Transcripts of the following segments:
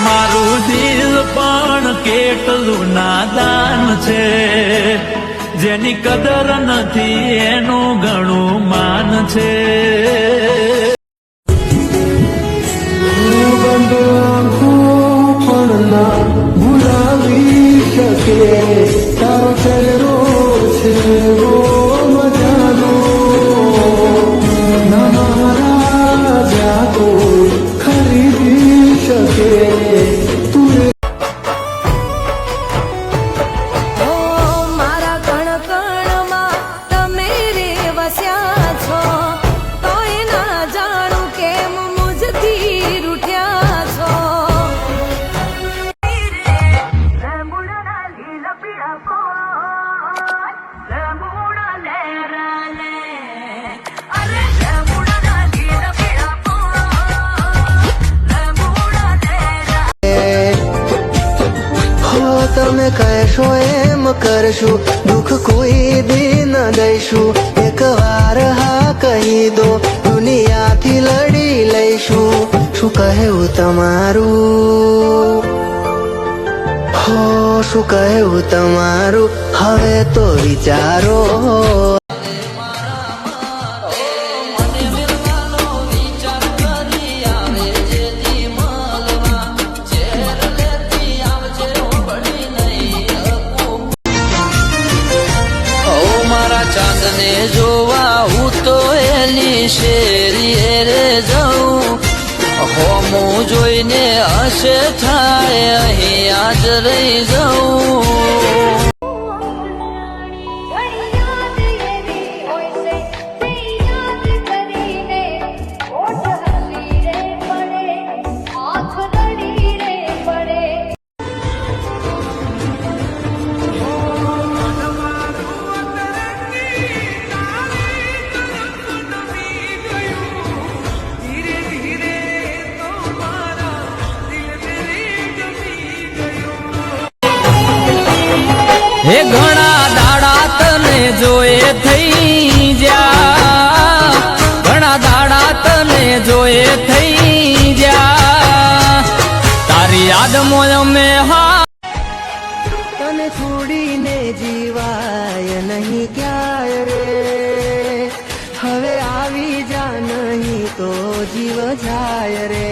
મારું દિલ પણ કેટલું નાદાન છે, જેની કદર નથી એનું ઘણું માન છે. ભૂલાવી શકે તારો ચહેરો છે મજાનો, ના મારા જાતો ખરીદી શકે તું. મારા કણ કણમાં તમે રે વસ્યા છો, તોય ના જાણું કેમ મુજથી રૂઠ્યા છો. તમે કહેશો એમ કરશું, દુઃખ કોઈ દી ન દઈશું. એક વાર હા કહી દો, દુનિયાથી લડી લઈશું. શું કહેવું તમારું, હો શું કહેવું તમારું, હવે તો વિચારો. ચાંદને જોવા હું તો એની શેરીએ રે જાઉં, હોમું જોઈને હશે થાય અહીંયા જ રહી જાઉં. હે ઘણા દાડા તને જોયે થઈ જા, ઘણા દાડા તને જોયે થઈ જા, તારી યાદ મોય મે હા. તને છોડીને જીવાય નહીં ક્યાંય રે, હવે આવી જા નહીં તો જીવ જાય રે.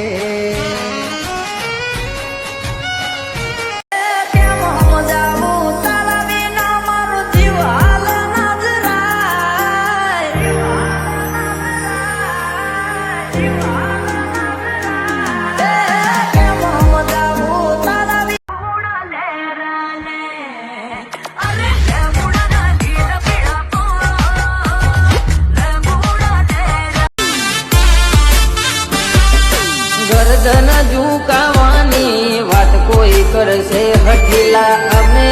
ગરદન ઝુકાવાની વાત કોઈ કરશે હઠીલા, અમે